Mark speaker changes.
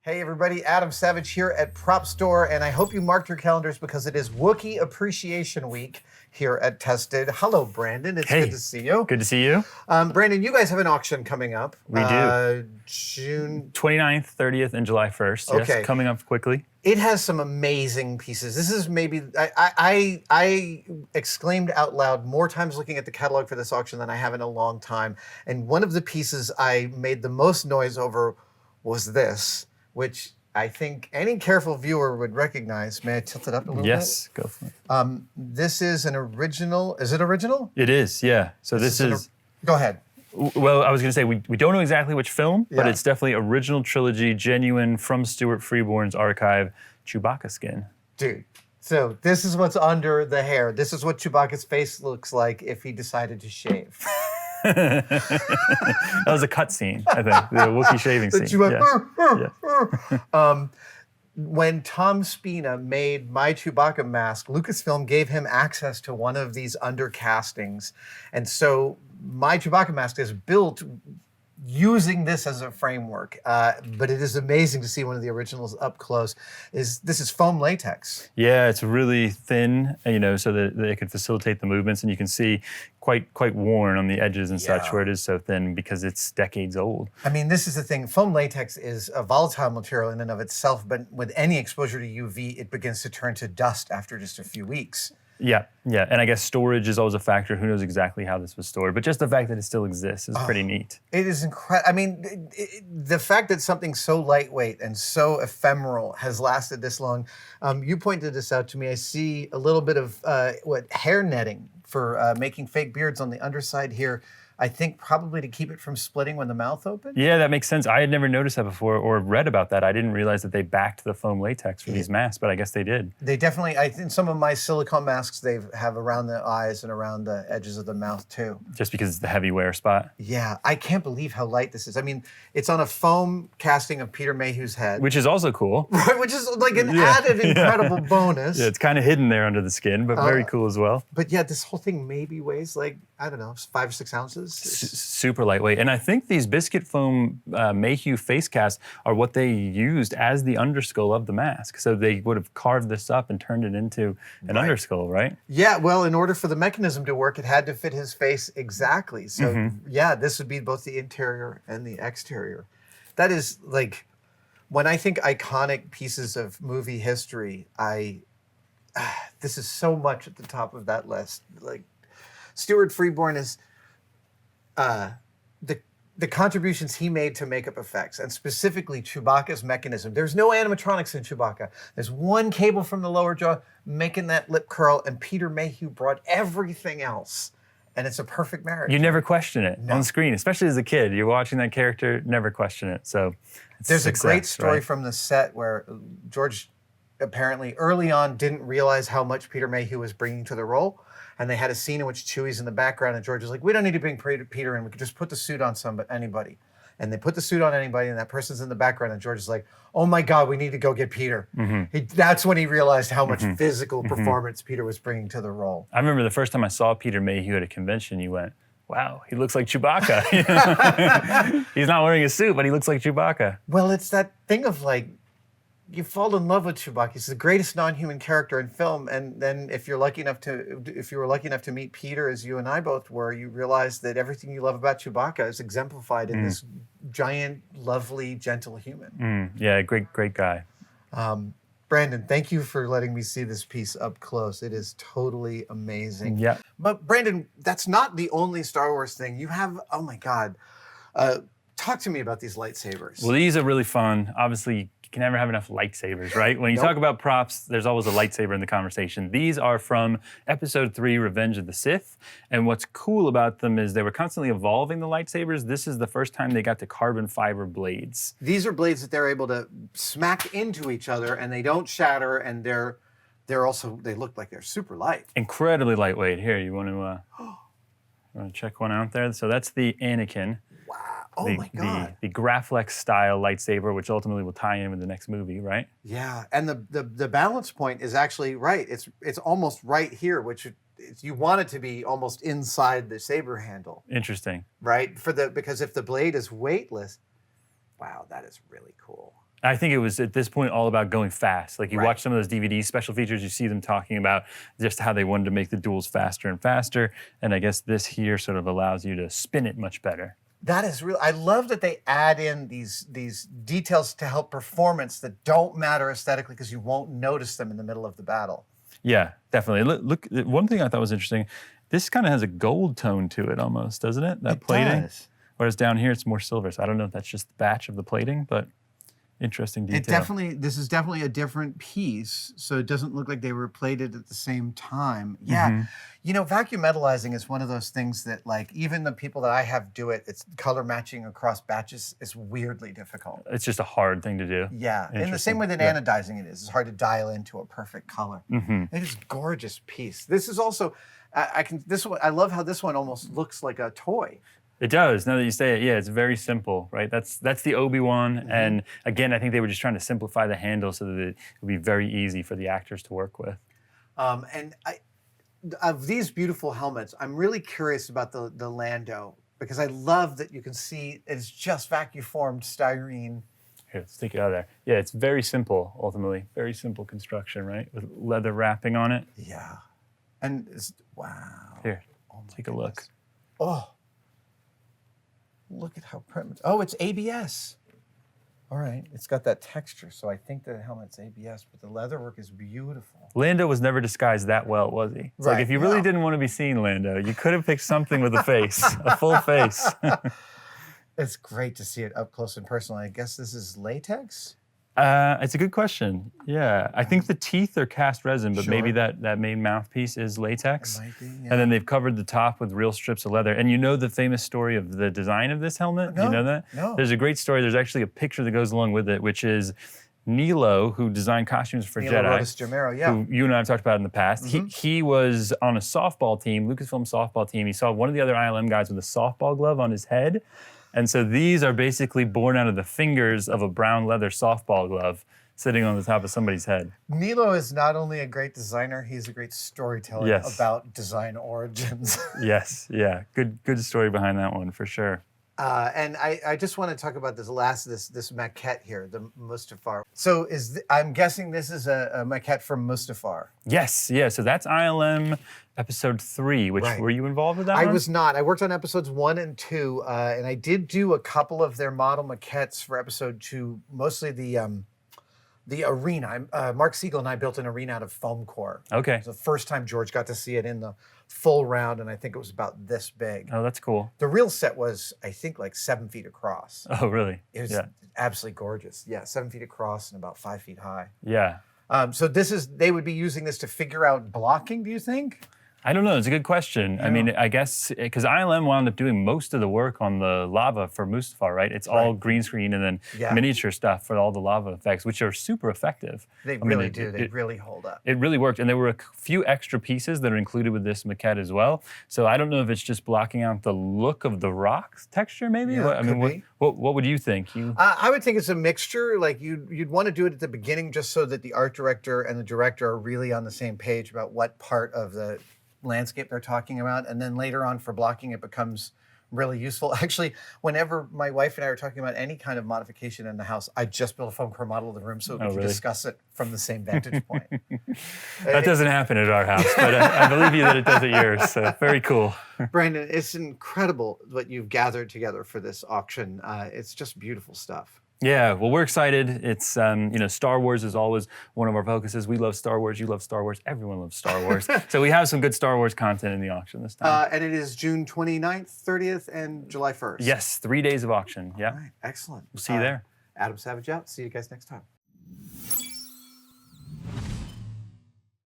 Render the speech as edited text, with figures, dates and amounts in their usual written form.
Speaker 1: Hey everybody, Adam Savage here at Prop Store, and I hope you marked your calendars because it is Wookiee Appreciation Week here at Tested. Hello, Brandon. It's good to see you.
Speaker 2: Good to see you.
Speaker 1: Brandon, you guys have an auction coming up.
Speaker 2: We do.
Speaker 1: June
Speaker 2: 29th, 30th, and July 1st.
Speaker 1: Okay.
Speaker 2: Yes, coming up quickly.
Speaker 1: It has some amazing pieces. This is maybe, I exclaimed out loud more times looking at the catalog for this auction than I have in a long time. And one of the pieces I made the most noise over was this, which I think any careful viewer would recognize. May I tilt it up a little bit?
Speaker 2: Yes, go for it.
Speaker 1: This is an original. Is it original?
Speaker 2: It is, yeah. So this is
Speaker 1: go ahead.
Speaker 2: Well, I was going to say, we don't know exactly which film, but
Speaker 1: Yeah.
Speaker 2: it's definitely original trilogy, genuine, from Stuart Freeborn's archive, Chewbacca Skin.
Speaker 1: Dude, so this is what's under the hair. This is what Chewbacca's face looks like if he decided to shave.
Speaker 2: That was a cut scene, I think, the Wookiee shaving scene.
Speaker 1: Yes. When Tom Spina made My Chewbacca Mask, Lucasfilm gave him access to one of these undercastings. And so My Chewbacca Mask is built using this as a framework, but it is amazing to see one of the originals up close. This is foam latex.
Speaker 2: Yeah, it's really thin, so that it can facilitate the movements, and you can see quite worn on the edges and such where it is so thin because it's decades old.
Speaker 1: I mean, this is the thing. Foam latex is a volatile material in and of itself, but with any exposure to UV, it begins to turn to dust after just a few weeks.
Speaker 2: Yeah, and I guess storage is always a factor. Who knows exactly how this was stored, but just the fact that it still exists is pretty neat.
Speaker 1: It is incredible. I mean, the fact that something so lightweight and so ephemeral has lasted this long. You pointed this out to me. I see a little bit of hair netting for making fake beards on the underside here. I think probably to keep it from splitting when the mouth opens.
Speaker 2: Yeah, that makes sense. I had never noticed that before or read about that. I didn't realize that they backed the foam latex for these masks, but I guess they did.
Speaker 1: They definitely, I think some of my silicone masks, they have around the eyes and around the edges of the mouth too.
Speaker 2: Just because it's the heavy wear spot.
Speaker 1: Yeah, I can't believe how light this is. I mean, it's on a foam casting of Peter Mayhew's head.
Speaker 2: Which is also cool.
Speaker 1: Right, which is like an added incredible bonus.
Speaker 2: Yeah, it's kind of hidden there under the skin, but very cool as well.
Speaker 1: But yeah, this whole thing maybe weighs like, I don't know, 5 or 6 ounces.
Speaker 2: Super lightweight. And I think these biscuit foam Mayhew face casts are what they used as the underskull of the mask. So they would have carved this up and turned it into an underskull, right?
Speaker 1: Yeah, well, in order for the mechanism to work, it had to fit his face exactly. So yeah, this would be both the interior and the exterior. That is like, when I think iconic pieces of movie history, this is so much at the top of that list. Like, Stuart Freeborn is the contributions he made to makeup effects, and specifically Chewbacca's mechanism. There's no animatronics in Chewbacca. There's one cable from the lower jaw making that lip curl, and Peter Mayhew brought everything else. And it's a perfect marriage.
Speaker 2: You never question it on screen, especially as a kid. You're watching that character, never question it. So
Speaker 1: there's a great story from the set where George apparently early on didn't realize how much Peter Mayhew was bringing to the role. And they had a scene in which Chewie's in the background, and George was like, we don't need to bring Peter in. We could just put the suit on anybody. And they put the suit on anybody, and that person's in the background, and George is like, oh my God, we need to go get Peter. That's when he realized how much physical performance Peter was bringing to the role.
Speaker 2: I remember the first time I saw Peter Mayhew at a convention, you went, wow, he looks like Chewbacca. He's not wearing a suit, but he looks like Chewbacca.
Speaker 1: Well, it's that thing of like, you fall in love with Chewbacca. He's the greatest non-human character in film, and then if you were lucky enough to meet Peter, as you and I both were, you realize that everything you love about Chewbacca is exemplified in this giant, lovely, gentle human.
Speaker 2: Yeah, great guy.
Speaker 1: Brandon, thank you for letting me see this piece up close. It is totally amazing.
Speaker 2: Yeah.
Speaker 1: But Brandon, that's not the only Star Wars thing. You have, oh my God. Talk to me about these lightsabers.
Speaker 2: Well, these are really fun. Obviously, you can never have enough lightsabers, right? When you talk about props, there's always a lightsaber in the conversation. These are from Episode 3, Revenge of the Sith. And what's cool about them is they were constantly evolving the lightsabers. This is the first time they got to carbon fiber blades.
Speaker 1: These are blades that they're able to smack into each other, and they don't shatter, and they're also, they look like they're super light.
Speaker 2: Incredibly lightweight. Here, you want to check one out there? So that's the Anakin.
Speaker 1: Wow. Oh my God.
Speaker 2: The Graflex style lightsaber, which ultimately will tie in with the next movie, right?
Speaker 1: Yeah, and the balance point is actually right. It's almost right here, which you want it to be almost inside the saber handle.
Speaker 2: Interesting.
Speaker 1: Right? Because if the blade is weightless, wow, that is really cool.
Speaker 2: I think it was at this point all about going fast. Like you
Speaker 1: Right.
Speaker 2: watch some of those DVD special features, you see them talking about just how they wanted to make the duels faster and faster. And I guess this here sort of allows you to spin it much better.
Speaker 1: That is real. I love that they add in these details to help performance that don't matter aesthetically because you won't notice them in the middle of the battle.
Speaker 2: Yeah, definitely. Look, one thing I thought was interesting, this kind of has a gold tone to it almost, doesn't it? That plating.
Speaker 1: Does.
Speaker 2: Whereas down here it's more silver. So I don't know if that's just the batch of the plating, but interesting detail.
Speaker 1: This is definitely a different piece, so it doesn't look like they were plated at the same time. Yeah, you know, vacuum metallizing is one of those things that, like, even the people that I have do it, it's color matching across batches is weirdly difficult.
Speaker 2: It's just a hard thing to do.
Speaker 1: Yeah, in the same way that anodizing it is. It's hard to dial into a perfect color. It is a gorgeous piece. This is also, this one, I love how this one almost looks like a toy.
Speaker 2: It does. Now that you say it, yeah, it's very simple, right? That's the Obi-Wan, and again, I think they were just trying to simplify the handle so that it would be very easy for the actors to work with.
Speaker 1: Of these beautiful helmets, I'm really curious about the Lando, because I love that you can see it's just vacuum formed styrene.
Speaker 2: Here, let's take it out of there. Yeah, it's very simple, ultimately. Very simple construction, right? With leather wrapping on it.
Speaker 1: Yeah. And it's, wow.
Speaker 2: Here, take a look.
Speaker 1: Oh. Look at how primitive. Oh, it's ABS. All right. It's got that texture, so I think the helmet's ABS, but the leather work is beautiful.
Speaker 2: Lando was never disguised that well, was he? It's like if you really didn't want to be seen Lando, you could have picked something with a face, a full face.
Speaker 1: It's great to see it up close and personal. I guess this is latex?
Speaker 2: It's a good question. Yeah, I think the teeth are cast resin, but maybe that main mouthpiece is latex.
Speaker 1: It might be, yeah.
Speaker 2: And then they've covered the top with real strips of leather. And you know the famous story of the design of this helmet?
Speaker 1: No,
Speaker 2: you know that?
Speaker 1: no.
Speaker 2: There's a great story. There's actually a picture that goes along with it, which is Nilo, who designed costumes for Jedi.
Speaker 1: Yeah.
Speaker 2: Who you and I have talked about in the past. He was on a softball team, Lucasfilm softball team. He saw one of the other ILM guys with a softball glove on his head. And so these are basically born out of the fingers of a brown leather softball glove sitting on the top of somebody's head.
Speaker 1: Nilo is not only a great designer, he's a great storyteller about design origins.
Speaker 2: Yes, yeah. Good story behind that one, for sure.
Speaker 1: And I just want to talk about this maquette here, the Mustafar. So I'm guessing this is a maquette from Mustafar.
Speaker 2: Yes, yeah. So that's ILM episode 3, which were you involved with that one?
Speaker 1: I was not. I worked on episodes 1 and 2, and I did do a couple of their model maquettes for episode 2, mostly the arena. Mark Siegel and I built an arena out of foam core.
Speaker 2: Okay.
Speaker 1: It was the first time George got to see it in the full round, and I think it was about this big.
Speaker 2: Oh, that's cool.
Speaker 1: The real set was, I think, like 7 feet across.
Speaker 2: Oh, really?
Speaker 1: It was absolutely gorgeous. Yeah, 7 feet across and about 5 feet high.
Speaker 2: Yeah.
Speaker 1: So they would be using this to figure out blocking, do you think?
Speaker 2: I don't know. It's a good question. I mean, I guess because ILM wound up doing most of the work on the lava for Mustafar, right? It's all green screen and then miniature stuff for all the lava effects, which are super effective.
Speaker 1: They really do. They really hold up.
Speaker 2: It really worked. And there were a few extra pieces that are included with this maquette as well. So I don't know if it's just blocking out the look of the rock texture, maybe?
Speaker 1: Yeah,
Speaker 2: what would you think?
Speaker 1: I would think it's a mixture. Like you'd want to do it at the beginning just so that the art director and the director are really on the same page about what part of the landscape they're talking about, and then later on for blocking it becomes really useful. Actually, whenever my wife and I are talking about any kind of modification in the house, I just build a foam core model of the room so we can discuss it from the same vantage point.
Speaker 2: That doesn't happen at our house, but I believe you that it does at yours, so very cool.
Speaker 1: Brandon, it's incredible what you've gathered together for this auction. It's just beautiful stuff.
Speaker 2: Yeah, well, we're excited. It's, Star Wars is always one of our focuses. We love Star Wars. You love Star Wars. Everyone loves Star Wars. So we have some good Star Wars content in the auction this time.
Speaker 1: And it is June 29th, 30th, and July 1st.
Speaker 2: Yes, 3 days of auction. Yeah.
Speaker 1: All right, excellent.
Speaker 2: We'll see you there.
Speaker 1: Adam Savage out. See you guys next time.